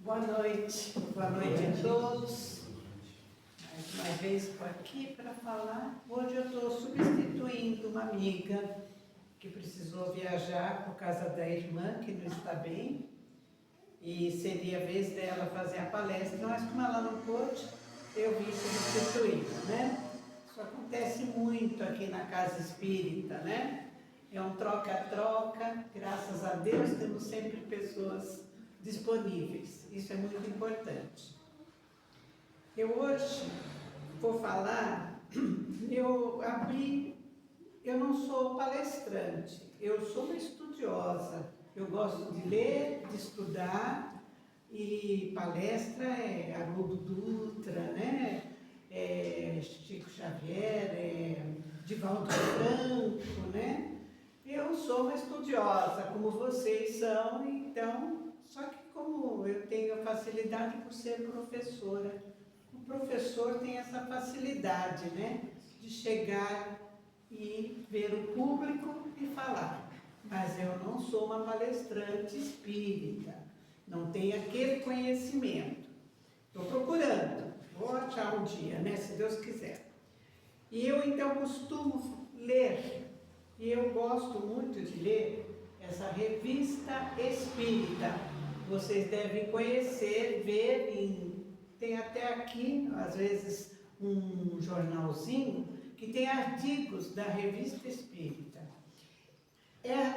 Boa noite a todos. Mais uma vez estou aqui para falar. Hoje eu estou substituindo uma amiga que precisou viajar por causa da irmã, que não está bem. E seria a vez dela fazer a palestra, mas como ela não pôde, eu vim substituí-la, né? Isso acontece muito aqui na Casa Espírita, né? É um troca-troca, graças a Deus temos sempre pessoas disponíveis, isso é muito importante. Eu hoje vou falar, eu não sou palestrante, eu sou uma estudiosa, eu gosto de ler, de estudar, e palestra é Haroldo Dutra, né? Chico Xavier, Divaldo Franco, né? Eu sou uma estudiosa, como vocês são, então, só que como eu tenho a facilidade por ser professora, o professor tem essa facilidade, né? De chegar e ver o público e falar. Mas eu não sou uma palestrante espírita, não tenho aquele conhecimento. Estou procurando, vou achar um dia, né? Se Deus quiser. E eu então costumo ler, e eu gosto muito de ler essa revista espírita. Vocês devem conhecer, ver, tem até aqui, às vezes, um jornalzinho que tem artigos da revista espírita.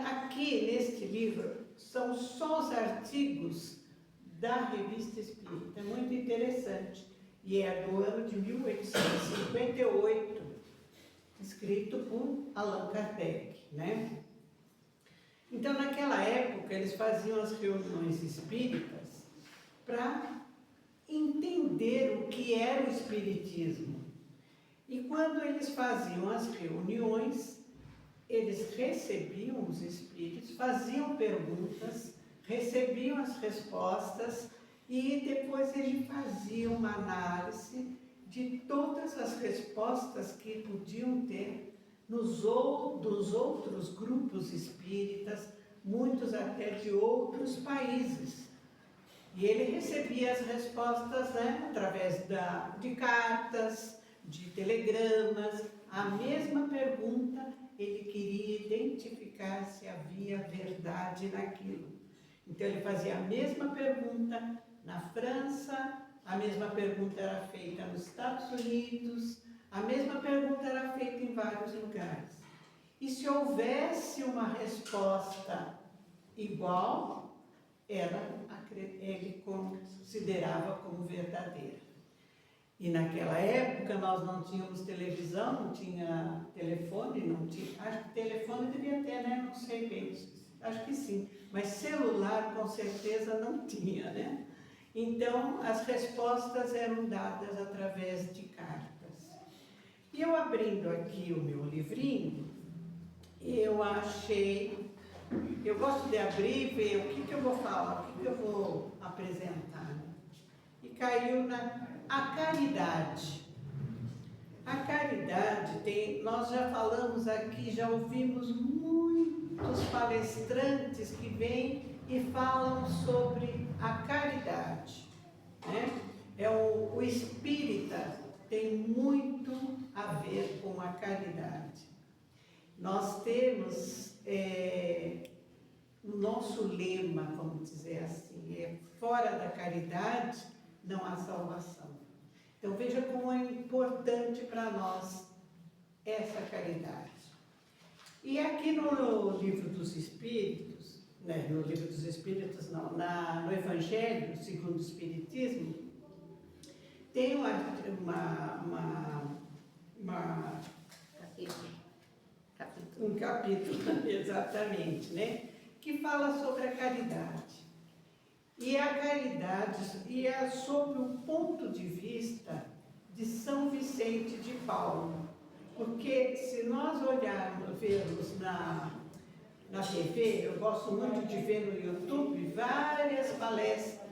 Aqui neste livro são só os artigos da revista espírita, é muito interessante. E é do ano de 1858, escrito por Allan Kardec, né? Então, naquela época, eles faziam as reuniões espíritas para entender o que era o espiritismo. E quando eles faziam as reuniões, eles recebiam os espíritos, faziam perguntas, recebiam as respostas e depois eles faziam uma análise de todas as respostas que podiam ter dos outros grupos espíritas, muitos até de outros países. E ele recebia as respostas, né, através de cartas, de telegramas, a mesma pergunta, ele queria identificar se havia verdade naquilo. Então ele fazia a mesma pergunta na França, a mesma pergunta era feita nos Estados Unidos, a mesma pergunta era feita em vários lugares. E se houvesse uma resposta igual, ele considerava como verdadeira. E naquela época nós não tínhamos televisão, não tinha telefone, acho que telefone devia ter, né? Não sei bem, acho que sim, mas celular com certeza não tinha, né? Então as respostas eram dadas através de cartas. E eu abrindo aqui o meu livrinho, eu gosto de abrir e ver o que eu vou falar, o que eu vou apresentar. E caiu a caridade. A caridade nós já falamos aqui, já ouvimos muitos palestrantes que vêm e falam sobre a caridade, né? O espírita tem muito a ver com a caridade. Nós temos o nosso lema, vamos dizer assim, fora da caridade não há salvação. Então veja como é importante para nós essa caridade. E aqui no Livro dos Espíritos, né, no Livro dos Espíritos não, no Evangelho segundo o Espiritismo, tem um capítulo, exatamente, né, que fala sobre a caridade. E a caridade é sobre o ponto de vista de São Vicente de Paulo. Porque se nós vermos na TV, eu gosto muito de ver no YouTube várias palestras.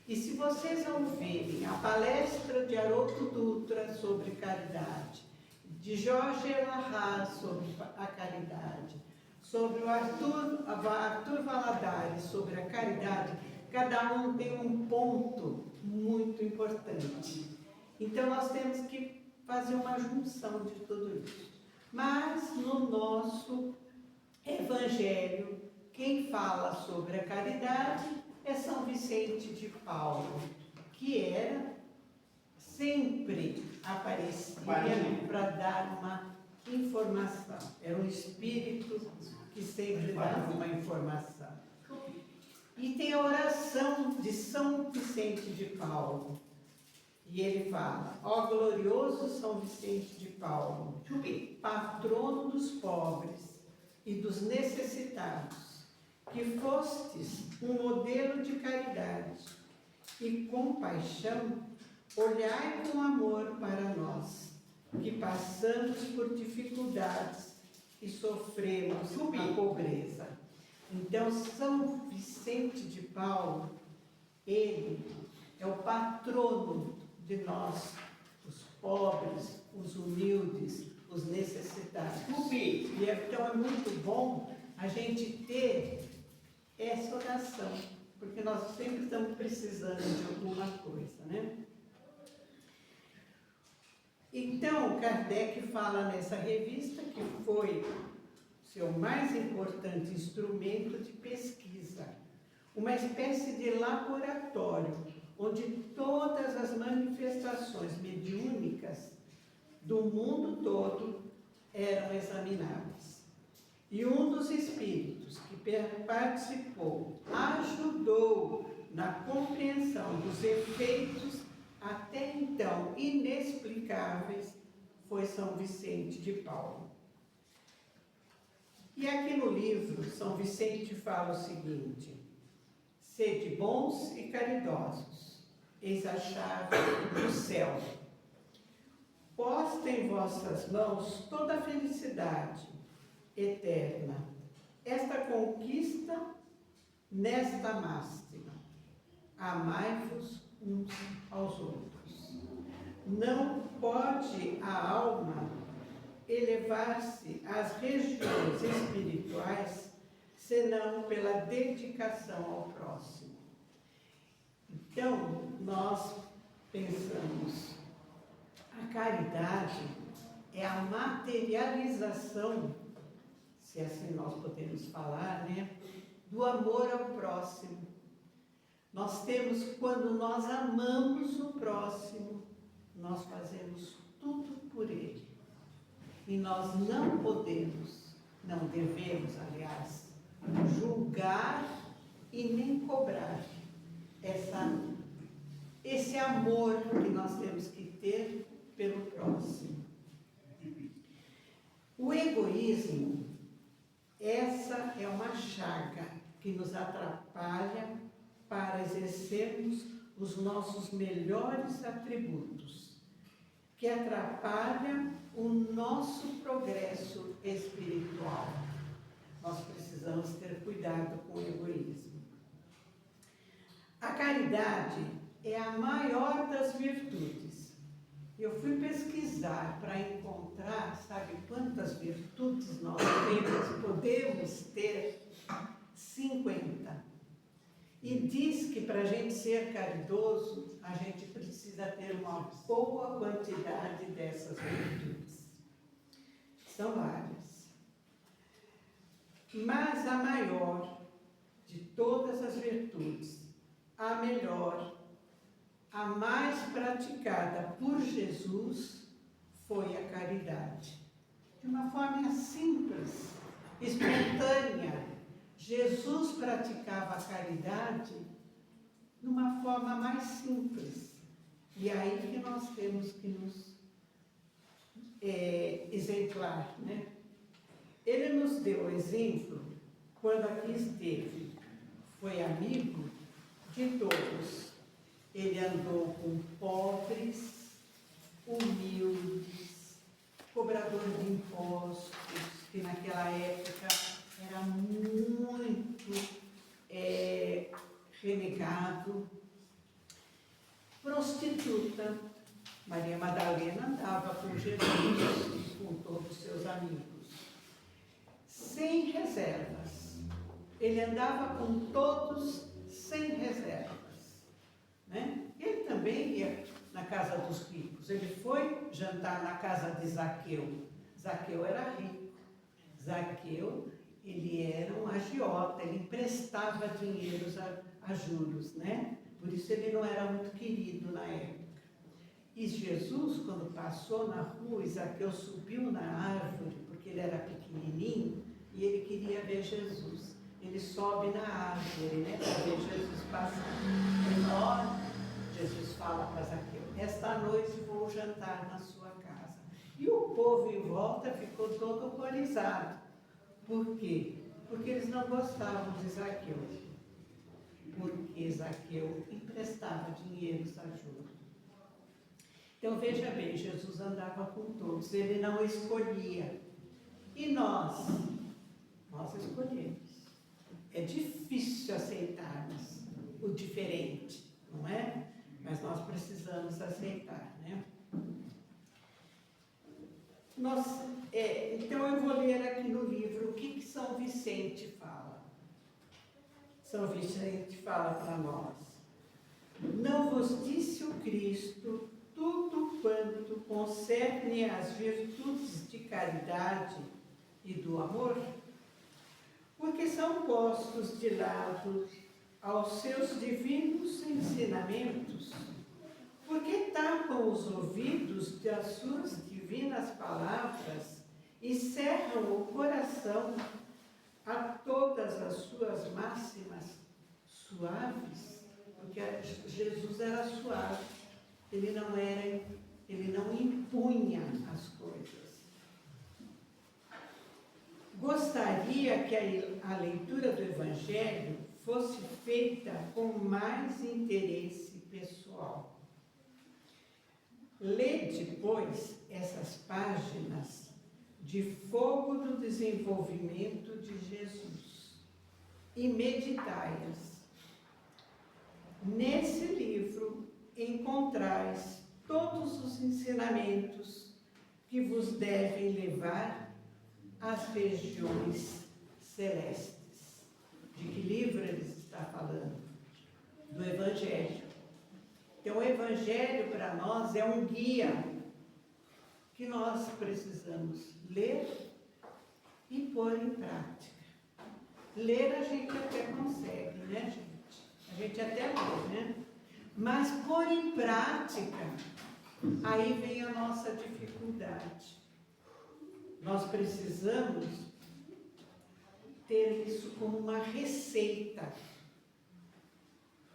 E se vocês ouvirem a palestra de Haroldo Dutra sobre caridade, de Jorge Elahá sobre a caridade, sobre o Arthur Valadares sobre a caridade, cada um tem um ponto muito importante. Então, nós temos que fazer uma junção de tudo isso. Mas, no nosso Evangelho, quem fala sobre a caridade é São Vicente de Paulo, que sempre aparecia para dar uma informação. Era um espírito que sempre dava uma informação. E tem a oração de São Vicente de Paulo. E ele fala: ó glorioso São Vicente de Paulo, patrono dos pobres e dos necessitados, que fostes um modelo de caridade e compaixão, olhai com amor para nós, que passamos por dificuldades e sofremos a pobreza. Então, São Vicente de Paulo, ele é o patrono de nós, os pobres, os humildes, os necessitados. E então é muito bom a gente ter essa oração, porque nós sempre estamos precisando de alguma coisa, né? Então, Kardec fala nessa revista que foi seu mais importante instrumento de pesquisa, uma espécie de laboratório, onde todas as manifestações mediúnicas do mundo todo eram examinadas. E um dos espíritos que participou ajudou na compreensão dos efeitos até então inexplicáveis foi São Vicente de Paulo. E aqui no livro, São Vicente fala o seguinte: sede bons e caridosos, eis a chave do céu. Posta em vossas mãos toda a felicidade eterna. Esta conquista nesta máxima: amai-vos uns aos outros. Não pode a alma elevar-se às regiões espirituais senão pela dedicação ao próximo. Então, nós pensamos, a caridade é a materialização, se assim nós podemos falar, né, do amor ao próximo. Nós temos, quando nós amamos o próximo, nós fazemos tudo por ele. E nós não podemos, não devemos, aliás, julgar e nem cobrar esse amor que nós temos que ter pelo próximo. O egoísmo, essa é uma chaga que nos atrapalha para exercermos os nossos melhores atributos, que atrapalha o nosso progresso espiritual. Nós precisamos ter cuidado com o egoísmo. A caridade é a maior das virtudes. Eu fui pesquisar para encontrar, sabe quantas virtudes nós temos? Podemos ter 50. E diz que para a gente ser caridoso, a gente precisa ter uma boa quantidade dessas virtudes. São várias. Mas a maior de todas as virtudes, a melhor, a mais praticada por Jesus, foi a caridade. De uma forma simples, espontânea, Jesus praticava a caridade de uma forma mais simples. E aí que nós temos que nos exemplar, né? Ele nos deu exemplo quando aqui esteve. Foi amigo de todos. Ele andou com pobres, humildes, cobrador de impostos, que naquela época era muito renegado. Prostituta. Maria Madalena andava com Jesus, com todos os seus amigos. Sem reservas. Ele andava com todos sem reservas, né? Ele também ia na casa dos ricos. Ele foi jantar na casa de Zaqueu. Zaqueu era rico. Zaqueu, ele era um agiota, ele emprestava dinheiros a juros, né? Por isso ele não era muito querido na época. E Jesus, quando passou na rua, Zaqueu subiu na árvore, porque ele era pequenininho, e ele queria ver Jesus. Ele sobe na árvore, né, para ver Jesus passar. Jesus fala para Zaqueu: esta noite vou jantar na sua casa. E o povo em volta ficou todo horrorizado. Por quê? Porque eles não gostavam de Zaqueu. Porque Zaqueu emprestava dinheiros a juros. Então veja bem, Jesus andava com todos, ele não escolhia. E nós escolhemos. É difícil aceitarmos o diferente, não é? Mas nós precisamos aceitar, né? Então eu vou ler aqui no livro o que São Vicente fala. São Vicente fala para nós: não vos disse o Cristo tudo quanto concerne às virtudes de caridade e do amor? Porque são postos de lado aos seus divinos ensinamentos, porque tapam os ouvidos das suas divinas palavras e cerram o coração a todas as suas máximas suaves, porque Jesus era suave, ele não impunha as coisas. Gostaria que a leitura do Evangelho fosse feita com mais interesse pessoal. Lede, pois, essas páginas de fogo do desenvolvimento de Jesus e meditai-as. Nesse livro encontrais todos os ensinamentos que vos devem levar às regiões celestes. De que livro ele está falando? Do Evangelho. Então, o Evangelho para nós é um guia que nós precisamos ler e pôr em prática. Ler a gente até consegue, né, gente? A gente até lê, né? Mas pôr em prática, aí vem a nossa dificuldade. Nós precisamos ter isso como uma receita.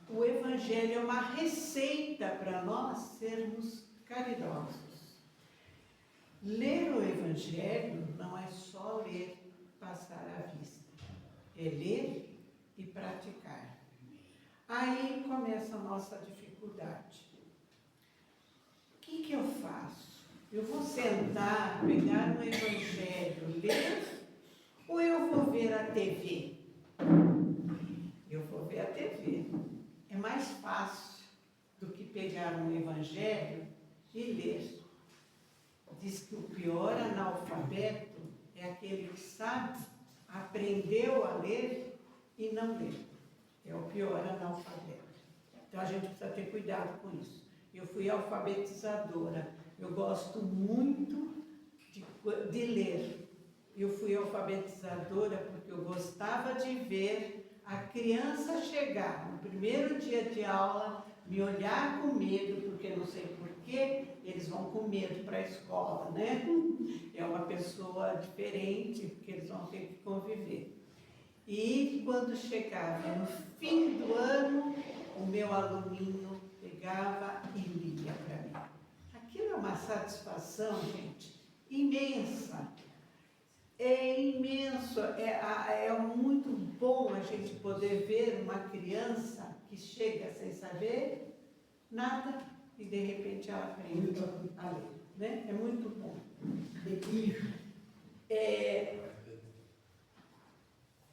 O Evangelho é uma receita para nós sermos caridosos. Ler o Evangelho não é só ler, passar à vista. É ler e praticar. Aí começa a nossa dificuldade. O que eu faço? Eu vou sentar, pegar um Evangelho, ler, ou eu vou ver a TV? Eu vou ver a TV. É mais fácil do que pegar um Evangelho e ler. Diz que o pior analfabeto é aquele que sabe, aprendeu a ler e não lê. É o pior analfabeto. Então a gente precisa ter cuidado com isso. Eu fui alfabetizadora. Eu gosto muito de ler. Eu fui alfabetizadora porque eu gostava de ver a criança chegar no primeiro dia de aula, me olhar com medo, porque não sei porquê, eles vão com medo para a escola, né? É uma pessoa diferente, porque eles vão ter que conviver. E quando chegava no fim do ano, o meu aluninho pegava e lia para mim. Aquilo é uma satisfação, gente, imensa. É imenso, é muito bom a gente poder ver uma criança que chega sem saber nada e de repente ela aprende a ler, né? É muito bom.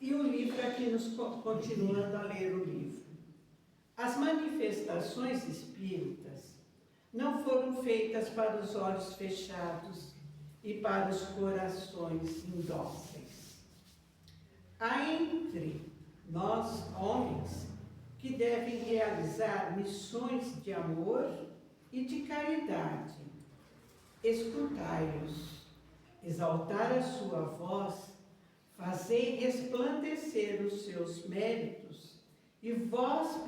E o livro aqui nos continuando a ler o livro. As manifestações espíritas não foram feitas para os olhos fechados e para os corações indóceis. Há entre nós, homens, que devem realizar missões de amor e de caridade. Escutai-os, exaltar a sua voz, fazei resplandecer os seus méritos, e vós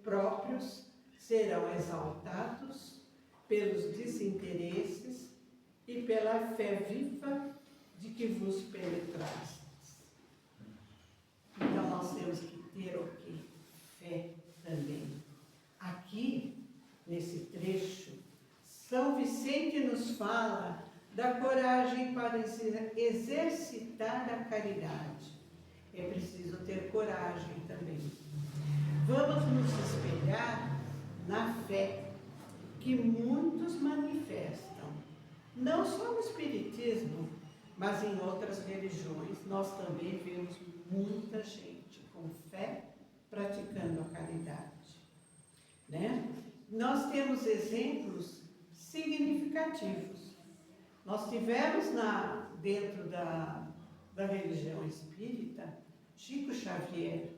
próprios serão exaltados pelos desinteresses e pela fé viva de que vos penetrastes. Então nós temos que ter o quê? Fé também. Aqui, nesse trecho, São Vicente nos fala da coragem para exercitar a caridade. É preciso ter coragem também. Vamos nos espelhar na fé que muitos manifestam, não só no Espiritismo, mas em outras religiões. Nós também vemos muita gente com fé praticando a caridade, né? Nós temos exemplos significativos. Nós tivemos dentro da religião espírita, Chico Xavier,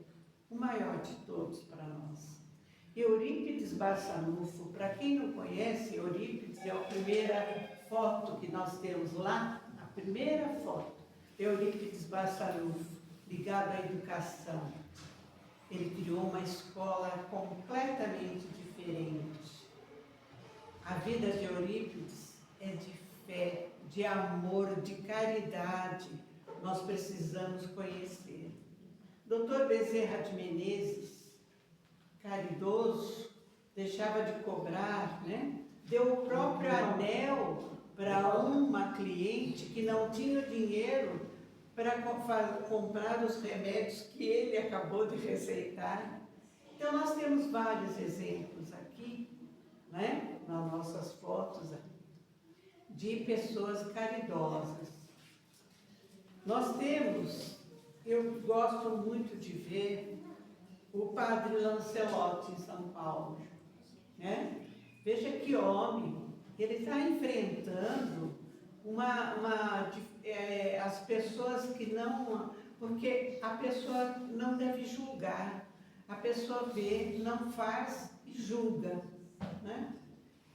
o maior de todos para nós. Eurípides Barçanufo, para quem não conhece, Eurípides é a primeira foto que nós temos lá, a primeira foto, Eurípides Barçanufo, ligado à educação. Ele criou uma escola completamente diferente. A vida de Eurípides é de fé, de amor, de caridade. Nós precisamos conhecer. Dr. Bezerra de Menezes, caridoso, deixava de cobrar, né? Deu o próprio anel para uma cliente que não tinha dinheiro para comprar os remédios que ele acabou de receitar. Então nós temos vários exemplos aqui, né? Nas nossas fotos aqui, de pessoas caridosas. Nós temos, eu gosto muito de ver o Padre Lancelotti em São Paulo, né? Veja que homem, ele está enfrentando as pessoas que não, porque a pessoa não deve julgar, a pessoa vê, não faz e julga, né?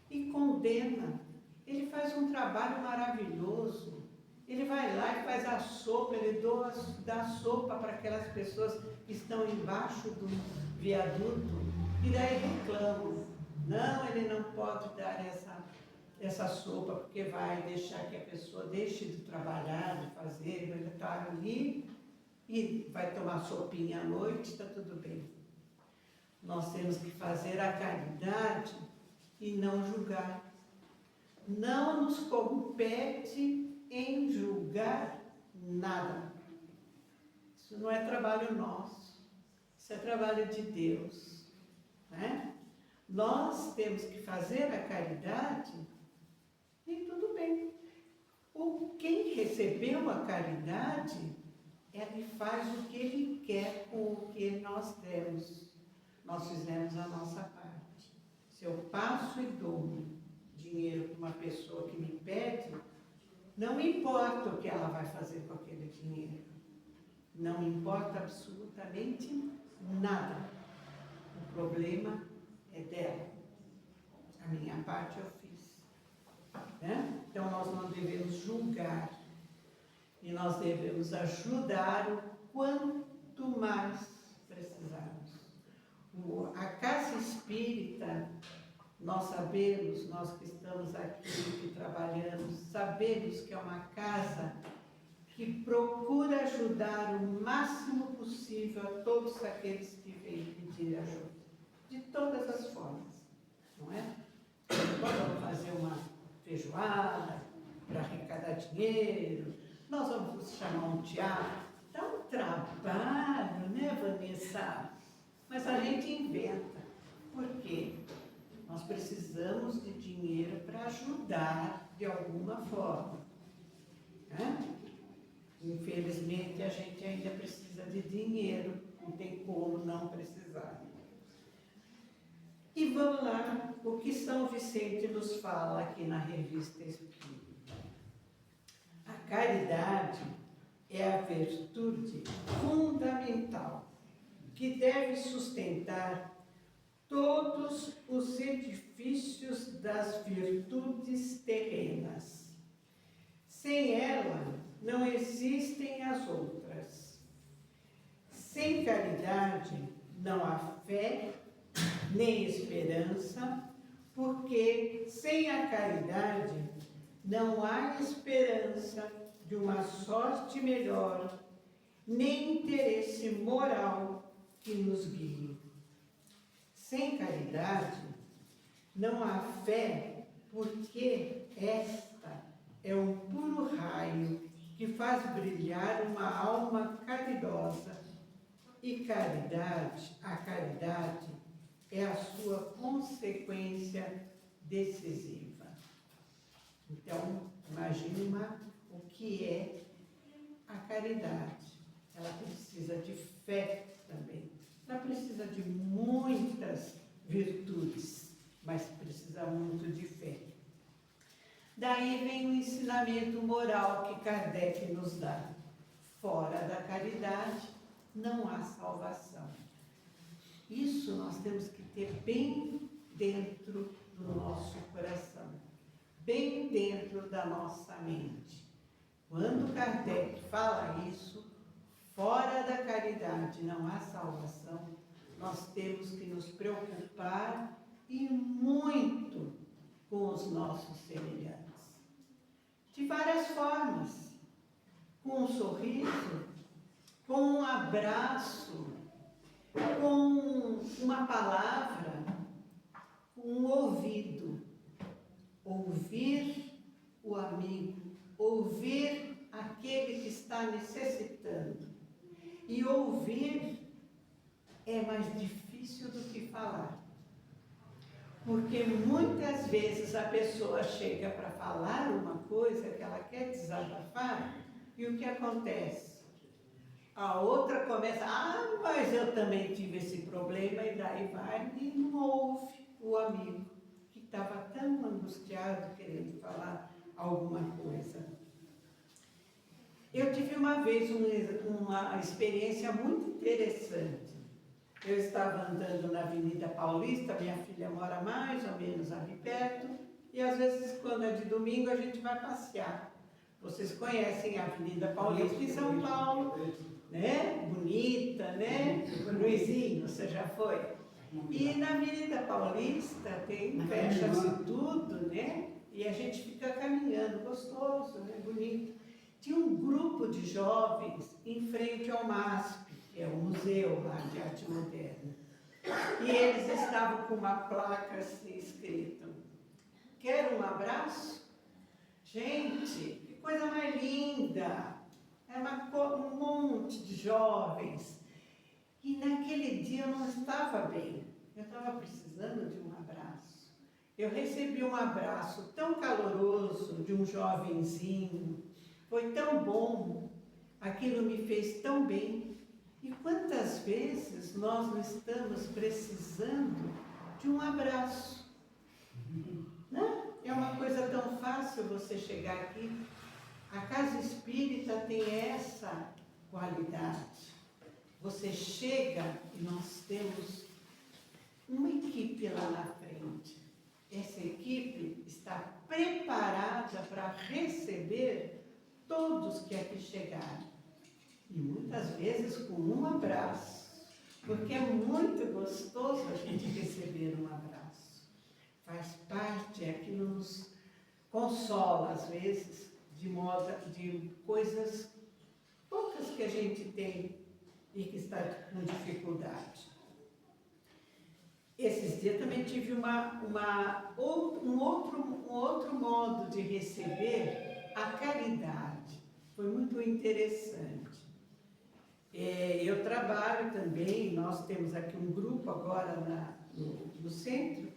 E condena. Ele faz um trabalho maravilhoso. Ele vai lá e faz a sopa, ele dá sopa para aquelas pessoas que estão embaixo do viaduto, e daí reclamam. Não, ele não pode dar essa sopa, porque vai deixar que a pessoa deixe de trabalhar, de fazer, ele está ali e vai tomar sopinha à noite, está tudo bem. Nós temos que fazer a caridade e não julgar. Não nos compete em julgar nada. Isso não é trabalho nosso, isso é trabalho de Deus, né? Nós temos que fazer a caridade e tudo bem. Quem recebeu a caridade, ele faz o que ele quer com o que nós temos. Nós fizemos a nossa parte. Se eu passo e dou dinheiro para uma pessoa que me pede, não importa o que ela vai fazer com aquele dinheiro. Não importa absolutamente nada. O problema é dela. A minha parte eu fiz. Né? Então nós não devemos julgar. E nós devemos ajudar o quanto mais precisarmos. A casa espírita, nós sabemos, nós que estamos aqui, que trabalhamos, sabemos que é uma casa que procura ajudar o máximo possível a todos aqueles que vêm pedir ajuda, de todas as formas, não é? Nós vamos fazer uma feijoada para arrecadar dinheiro, nós vamos chamar um teatro, dá um trabalho, né, Vanessa? Mas a gente inventa. Por quê? Nós precisamos de dinheiro para ajudar de alguma forma, né? Infelizmente, a gente ainda precisa de dinheiro, não tem como não precisar. E vamos lá, o que São Vicente nos fala aqui na Revista Espírita. A caridade é a virtude fundamental que deve sustentar todos os edifícios das virtudes terrenas. Sem ela, não existem as outras. Sem caridade, não há fé, nem esperança, porque sem a caridade, não há esperança de uma sorte melhor, nem interesse moral que nos guie. Sem caridade, não há fé, porque esta é um puro raio que faz brilhar uma alma caridosa. E a caridade é a sua consequência decisiva. Então, imagine o que é a caridade. Ela precisa de fé também. Ela precisa de muitas virtudes, mas precisa muito de fé. Daí vem o ensinamento moral que Kardec nos dá. Fora da caridade, não há salvação. Isso nós temos que ter bem dentro do nosso coração, bem dentro da nossa mente. Quando Kardec fala isso, fora da caridade não há salvação, nós temos que nos preocupar e muito com os nossos semelhantes. De várias formas, com um sorriso, com um abraço, com uma palavra, com um ouvido. Ouvir o amigo, ouvir aquele que está necessitando. E ouvir é mais difícil do que falar. Porque muitas vezes a pessoa chega para falar uma coisa que ela quer desabafar, e o que acontece? A outra começa, mas eu também tive esse problema, e daí vai e não ouve o amigo, que estava tão angustiado querendo falar alguma coisa. Eu tive uma vez uma experiência muito interessante. Eu estava andando na Avenida Paulista, minha filha mora mais ou menos ali perto, e às vezes, quando é de domingo, a gente vai passear. Vocês conhecem a Avenida Paulista em São Paulo, né? Bonita, né? Luizinho, você já foi? E na Avenida Paulista fecha-se tudo, né? E a gente fica caminhando, gostoso, né? Bonito. Tinha um grupo de jovens em frente ao MASP, que é o museu lá de arte moderna. E eles estavam com uma placa assim escrito: quer um abraço? Gente, que coisa mais linda! É um monte de jovens. E naquele dia eu não estava bem. Eu estava precisando de um abraço. Eu recebi um abraço tão caloroso de um jovenzinho. Foi tão bom. Aquilo me fez tão bem. E quantas vezes nós não estamos precisando de um abraço? Não? É uma coisa tão fácil você chegar aqui. A Casa Espírita tem essa qualidade. Você chega e nós temos uma equipe lá na frente. Essa equipe está preparada para receber todos que aqui chegarem. E muitas vezes com um abraço, porque é muito gostoso a gente receber um abraço. Faz parte, aquilo nos consola às vezes, de coisas poucas que a gente tem e que está com dificuldade. Esses dias também tive um outro modo de receber a caridade. Foi muito interessante. Eu trabalho também, nós temos aqui um grupo agora no centro,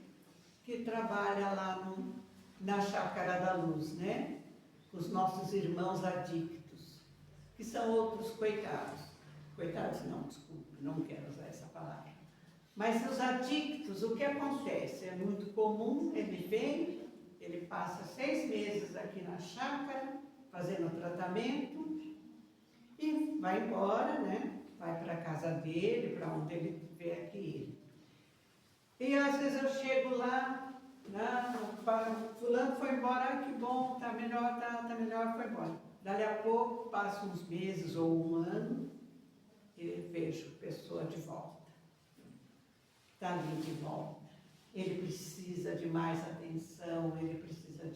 que trabalha lá na Chácara da Luz, né? Os nossos irmãos adictos, que são outros coitados. Coitados não, desculpe, não quero usar essa palavra. Mas os adictos, o que acontece? É muito comum, ele vem, ele passa 6 meses aqui na chácara, fazendo tratamento, e vai embora, né? vai para a casa dele, para onde ele tiver que ir. E às vezes eu chego lá, fulano foi embora, ai que bom, tá melhor, tá melhor, foi embora. Dali a pouco, passa uns meses ou um ano, e vejo a pessoa de volta. Está ali de volta. Ele precisa de mais atenção, ele precisa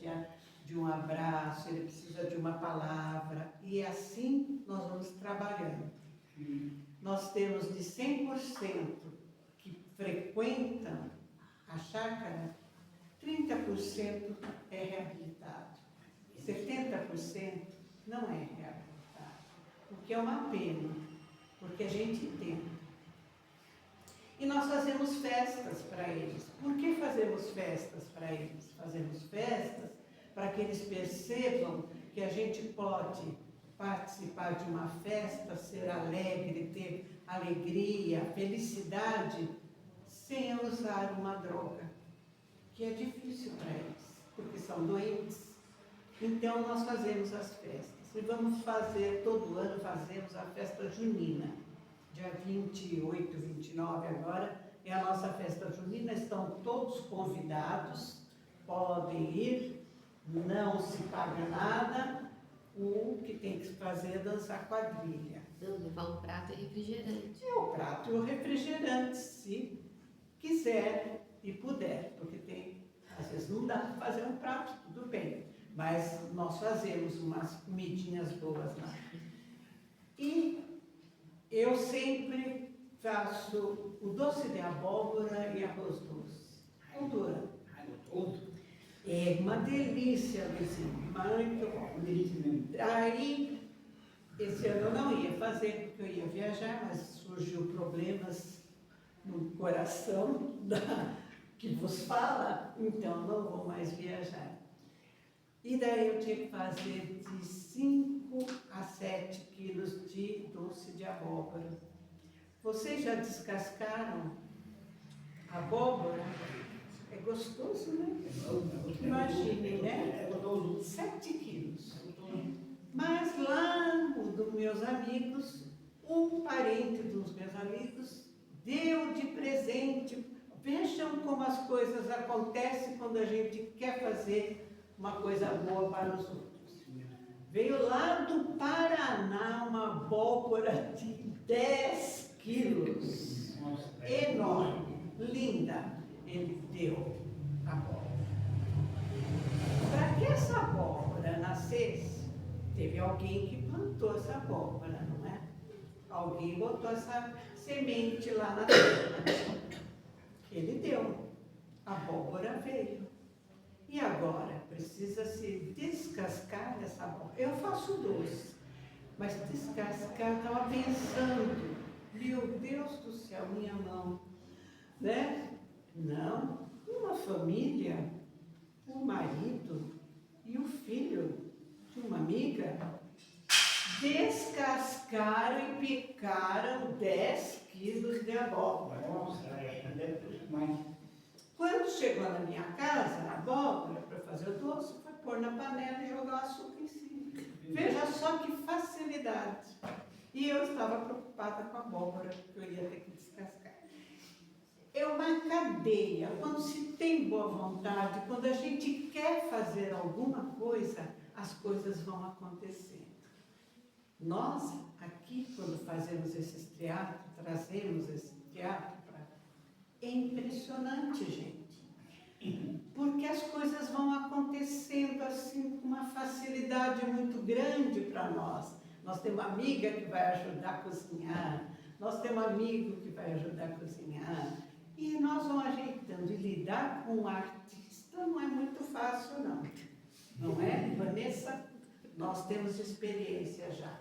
de um abraço, ele precisa de uma palavra. E assim nós vamos trabalhando. Nós temos de 100% que frequentam a chácara, 30% é reabilitado. 70% não é reabilitado. O que é uma pena, porque a gente tenta. E nós fazemos festas para eles. Por que fazemos festas para eles? Fazemos festas para que eles percebam que a gente pode participar de uma festa, ser alegre, ter alegria, felicidade, sem usar uma droga, que é difícil para eles, porque são doentes. Então nós fazemos as festas. E vamos fazer, todo ano fazemos a festa junina. Dia 28, 29 agora, é a nossa festa junina, estão todos convidados, podem ir, não se paga nada, o que tem que fazer é dançar quadrilha. Não, levar um prato e refrigerante. É o prato e o refrigerante, se quiser e puder, porque tem, às vezes não dá para fazer um prato, tudo bem, mas nós fazemos umas comidinhas boas lá. E eu sempre faço o doce de abóbora e arroz doce. Todo ano. É uma delícia, Luizinho. Muito bom. Aí, esse ano eu não ia fazer, porque eu ia viajar, mas surgiu problemas no coração que vos fala, então não vou mais viajar. E daí eu tinha que fazer de 5 a 7 quilos de doce de abóbora. Vocês já descascaram abóbora? É gostoso, né? Imaginem, né? 7 quilos. Mas lá, um dos meus amigos, um parente dos meus amigos, deu de presente. Vejam como as coisas acontecem quando a gente quer fazer uma coisa boa para os outros. Veio lá do Paraná uma abóbora de 10 quilos, enorme, linda. Ele deu a abóbora. Para que essa abóbora nascesse, teve alguém que plantou essa abóbora, não é? Alguém botou essa semente lá na terra. Ele deu. A abóbora veio. E agora? Precisa-se descascar essa abóbora. Eu faço doce, mas descascar, eu estava pensando, meu Deus do céu, minha mão, né? Não, uma família, o marido e o filho de uma amiga descascaram e picaram 10 quilos de abóbora. Nossa, Quando chegou na minha casa, a abóbora, para fazer o doce, foi pôr na panela e jogar o açúcar em cima. Veja só que facilidade. E eu estava preocupada com a abóbora, porque eu ia ter que descascar. É uma cadeia. Quando se tem boa vontade, quando a gente quer fazer alguma coisa, as coisas vão acontecendo. Nós, aqui, quando fazemos esses teatros, trazemos esse teatro, é impressionante, gente. Porque as coisas vão acontecendo assim com uma facilidade muito grande para nós. Nós temos uma amiga que vai ajudar a cozinhar, nós temos um amigo que vai ajudar a cozinhar, e nós vamos ajeitando. E lidar com um artista não é muito fácil, não. Não é, Vanessa? Nós temos experiência já.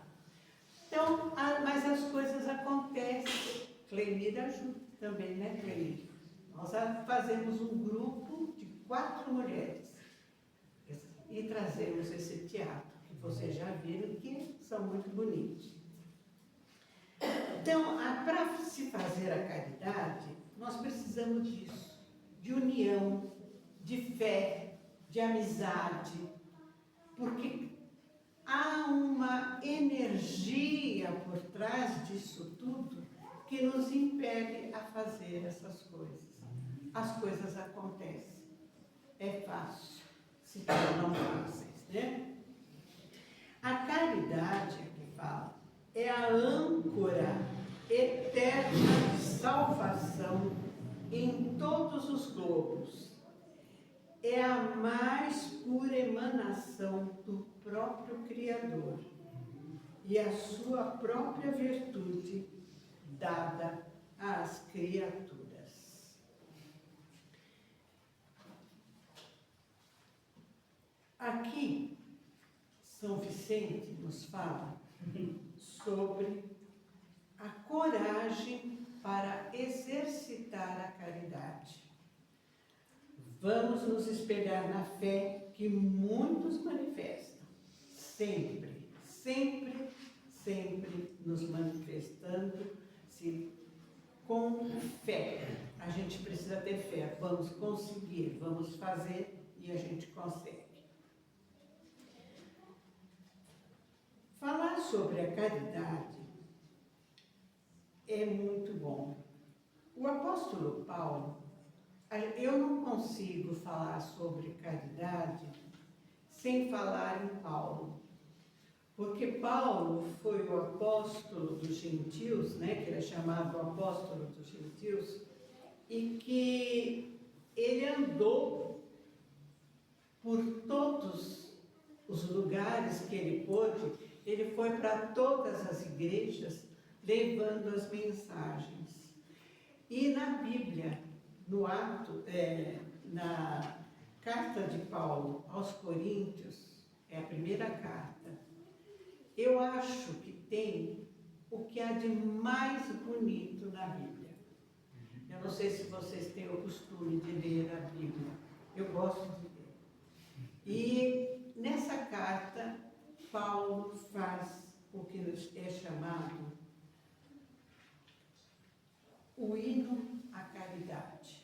Então, mas as coisas acontecem. Clemida ajuda também, né, Clemida? Nós fazemos um grupo de 4 mulheres e trazemos esse teatro, que vocês já viram que são muito bonitos. Então, para se fazer a caridade, nós precisamos disso, de união, de fé, de amizade, porque há uma energia por trás disso tudo que nos impede a fazer essas coisas. As coisas acontecem. É fácil, se tornam fáceis, né? A caridade, que fala, é a âncora eterna de salvação em todos os globos. É a mais pura emanação do próprio Criador e a sua própria virtude dada às criaturas. Aqui, São Vicente nos fala sobre a coragem para exercitar a caridade. Vamos nos espelhar na fé que muitos manifestam, sempre, sempre, sempre nos manifestando com fé. A gente precisa ter fé, vamos conseguir, vamos fazer e a gente consegue. Falar sobre a caridade é muito bom. O apóstolo Paulo, eu não consigo falar sobre caridade sem falar em Paulo. Porque Paulo foi o apóstolo dos gentios, né, que ele é chamado o apóstolo dos gentios, e que ele andou por todos os lugares que ele pôde. Ele foi para todas as igrejas levando as mensagens. E na Bíblia, na carta de Paulo aos Coríntios, é a primeira carta, eu acho que tem o que há de mais bonito na Bíblia. Eu não sei se vocês têm o costume de ler a Bíblia. Eu gosto de ler. E nessa carta, Paulo faz o que é chamado o hino à caridade.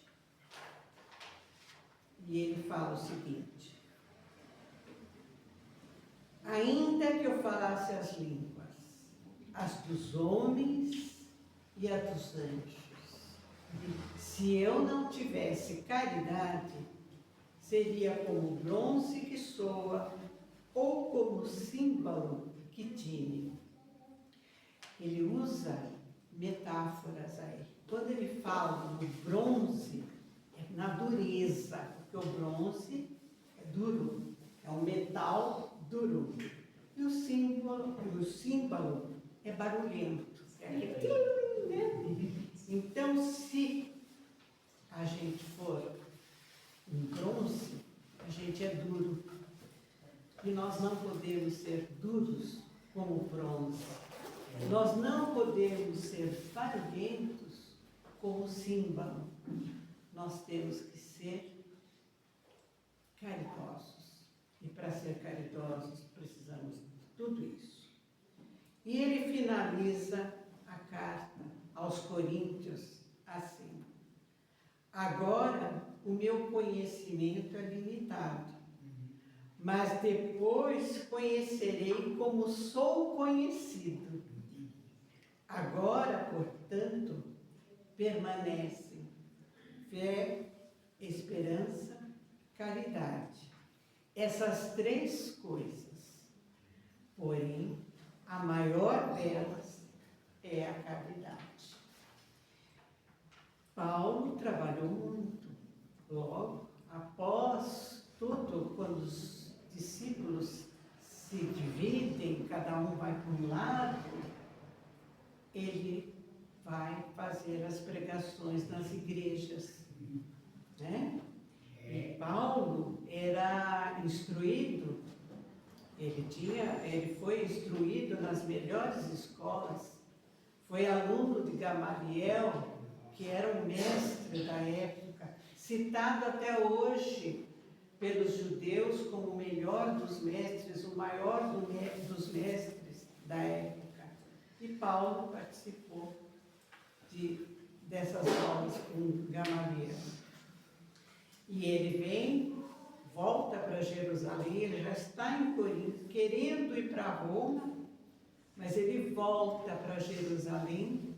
E ele fala o seguinte: ainda que eu falasse as línguas, as dos homens e as dos anjos, se eu não tivesse caridade, seria como bronze que soa ou como símbolo que tine. Ele usa metáforas aí. Quando ele fala do bronze, é na dureza, porque o bronze é duro, é um metal duro. E o símbolo é barulhento. É aquele, né? Então, se a gente for um bronze, a gente é duro. E nós não podemos ser duros como o bronze. Nós não podemos ser barulhentos como o símbolo. Nós temos que ser caridosos. E para ser caridosos, precisamos de tudo isso. E ele finaliza a carta aos Coríntios assim: agora o meu conhecimento é limitado, mas depois conhecerei como sou conhecido. Agora, portanto, permanecem fé, esperança, caridade. Essas três coisas. Porém, a maior delas é a caridade. Paulo trabalhou muito. Logo, após tudo, quando os discípulos se dividem, cada um vai para um lado, ele vai fazer as pregações nas igrejas, né? E Paulo era instruído, ele foi instruído nas melhores escolas, foi aluno de Gamaliel, que era o mestre da época, citado até hoje pelos judeus como o melhor dos mestres, o maior dos mestres da época. E Paulo participou dessas aulas com Gamaliel. E ele volta para Jerusalém, ele já está em Corinto. querendo ir para Roma, mas ele volta para Jerusalém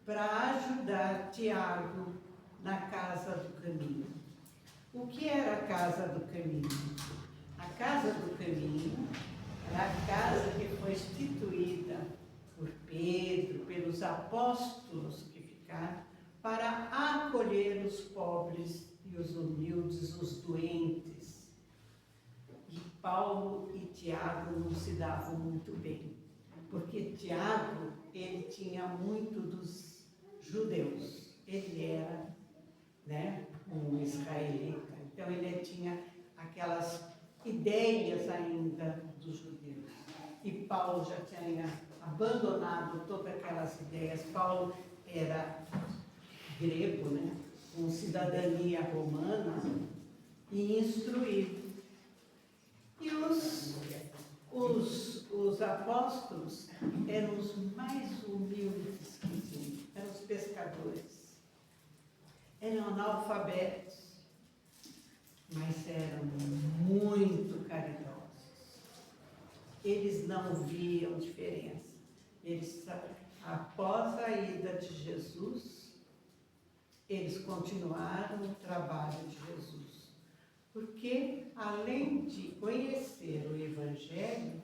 para ajudar Tiago na Casa do Caminho. O que era a Casa do Caminho? A Casa do Caminho era a casa que foi instituída por Pedro, pelos apóstolos que ficaram, para acolher os pobres e os humildes, os doentes. E Paulo e Tiago não se davam muito bem, porque Tiago, ele tinha muito dos judeus, ele era, né, um israelita, então ele tinha aquelas ideias ainda dos judeus. E Paulo já tinha abandonado todas aquelas ideias. Paulo era grego, né, com cidadania romana e instruído. E os apóstolos eram os mais humildes que tinham, eram os pescadores. Eram analfabetos, mas eram muito caridosos. Eles não viam diferença. Eles, após a ida de Jesus, eles continuaram o trabalho de Jesus. Porque, além de conhecer o Evangelho,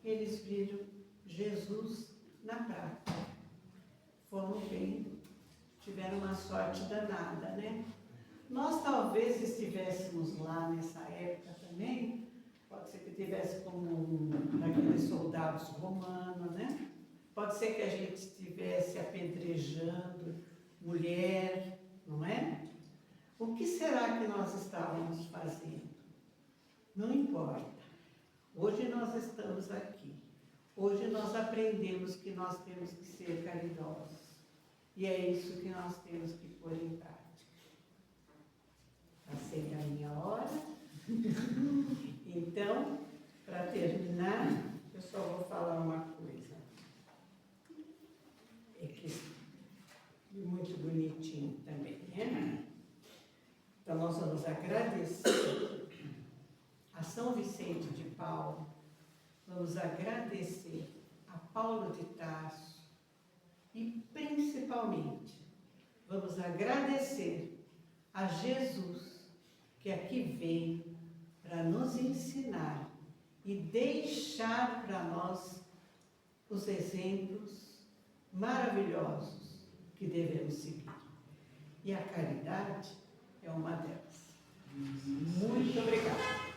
eles viram Jesus na prática. Foram bem, tiveram uma sorte danada, né? Nós talvez estivéssemos lá nessa época também, pode ser que tivesse como aqueles soldados romanos, né? Pode ser que a gente estivesse apedrejando mulher, não é? O que será que nós estávamos fazendo? Não importa. Hoje nós estamos aqui. Hoje nós aprendemos que nós temos que ser caridosos. E é isso que nós temos que pôr em prática. Passei a minha hora. Então, para terminar, eu só vou falar uma coisa. É que muito bonitinho também, né? Então, nós vamos agradecer a São Vicente de Paulo, vamos agradecer a Paulo de Tarso e, principalmente, vamos agradecer a Jesus, que aqui veio para nos ensinar e deixar para nós os exemplos maravilhosos que devemos seguir. E a caridade é uma delas. Muito obrigada.